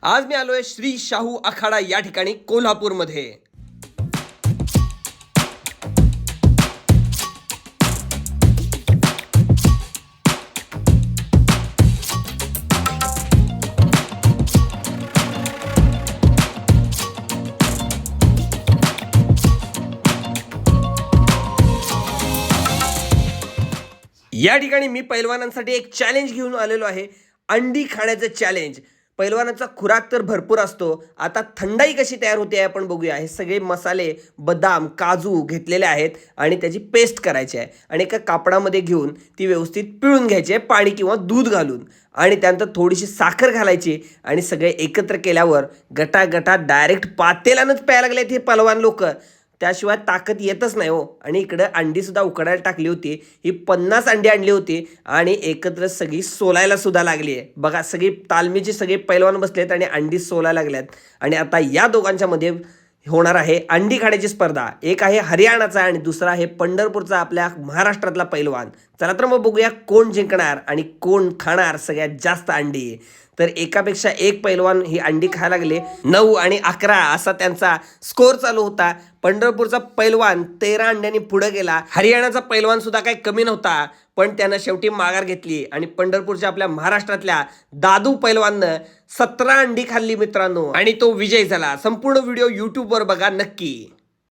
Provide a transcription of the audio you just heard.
आज मी आलोय श्री शाहू आखाडा या ठिकाणी कोल्हापूरमध्ये. या ठिकाणी मी पैलवानांसाठी एक चॅलेंज घेऊन आलेलो आहे. अंडी खाण्याचं चॅलेंज. पैलवानाचा खुराक तर भरपूर असतो. आता थंडाई कशी तयार होते आपण बघूया. हे सगळे मसाले, बदाम, काजू घेतलेले आहेत आणि त्याची पेस्ट करायची आहे आणि एका कापडामध्ये घेऊन ती व्यवस्थित पिळून घ्यायची आहे, पाणी किंवा दूध घालून. आणि त्यानंतर थोडीशी साखर घालायची आणि सगळे एकत्र केल्यावर गटागटा डायरेक्ट पातेल्यानंच प्यायला लागलेत हे पैलवान लोक. त्याशिवाय ताकद येतच नाही हो. आणि इकडं अंडीसुद्धा उकडायला टाकली होती. ही 50 अंडी आणली होती आणि एकत्र सगळी सोलायला सुद्धा लागली आहे बघा. सगळी तालमीचे सगळे पैलवान बसलेत आणि अंडी सोलायला लागल्यात. आणि आता या दोघांच्या मध्ये होणार आहे अंडी खाण्याची स्पर्धा. एक आहे हरियाणाचा आणि दुसरा आहे पंढरपूरचा, आपल्या महाराष्ट्रातला पैलवान. चला तर मग बघूया कोण जिंकणार आणि कोण खाणार सगळ्यात जास्त अंडी. तर एकापेक्षा एक पैलवान ही अंडी खायला लागले. 9 आणि 11 असा त्यांचा स्कोर चालू होता. पंढरपूरचा पैलवान 13 अंड्यांनी पुढे गेला. हरियाणाचा पैलवान सुद्धा काही कमी नव्हता, पण त्यानं शेवटी माघार घेतली आणि पंढरपूरच्या आपल्या महाराष्ट्रातल्या दादू पैलवाननं 17 अंडी खाल्ली मित्रांनो आणि तो विजयी झाला. संपूर्ण व्हिडिओ यूट्यूबवर बघा नक्की.